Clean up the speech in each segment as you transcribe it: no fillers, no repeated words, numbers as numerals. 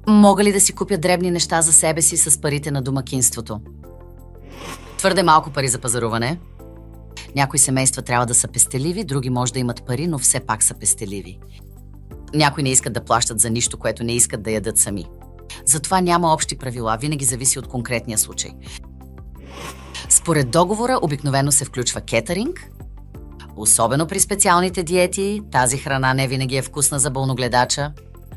Мога ли да си купя дребни неща за себе си с парите на домакинството? Твърде малко пари за пазаруване. Някои семейства трябва да са пестеливи, други може да имат пари, но все пак са пестеливи. Някои не искат да плащат за нищо, което не искат да ядат сами. Затова няма общи правила, винаги зависи от конкретния случай. Според договора обикновено се включва кетъринг. Особено при специалните диети, тази храна не винаги е вкусна за болногледача.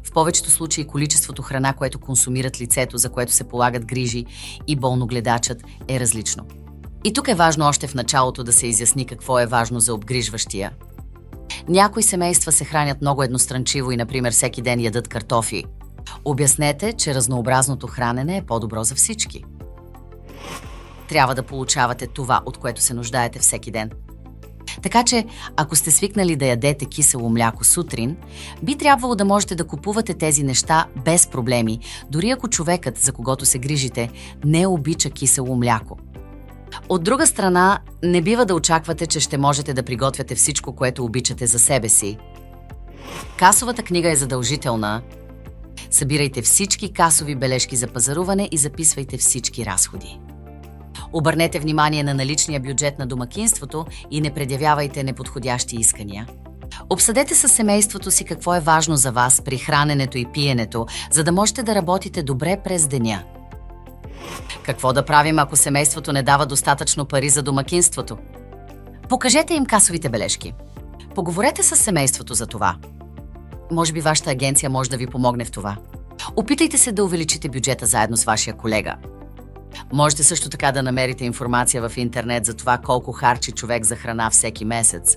В повечето случаи количеството храна, което консумират лицето, за което се полагат грижи, и болногледачът е различно. И тук е важно още в началото да се изясни какво е важно за обгрижващия. Някои семейства се хранят много едностранчиво и, например, всеки ден ядат картофи. Обяснете, че разнообразното хранене е по-добро за всички. Трябва да получавате това, от което се нуждаете всеки ден. Така че, ако сте свикнали да ядете кисело мляко сутрин, би трябвало да можете да купувате тези неща без проблеми, дори ако човекът, за когото се грижите, не обича кисело мляко. От друга страна, не бива да очаквате, че ще можете да приготвяте всичко, което обичате за себе си. Касовата книга е задължителна. Събирайте всички касови бележки за пазаруване и записвайте всички разходи. Обърнете внимание на наличния бюджет на домакинството и не предявявайте неподходящи искания. Обсъдете със семейството си какво е важно за вас при храненето и пиенето, за да можете да работите добре през деня. Какво да правим, ако семейството не дава достатъчно пари за домакинството? Покажете им касовите бележки. Поговорете с семейството за това. Може би вашата агенция може да ви помогне в това. Опитайте се да увеличите бюджета заедно с вашия колега. Можете също така да намерите информация в интернет за това колко харчи човек за храна всеки месец.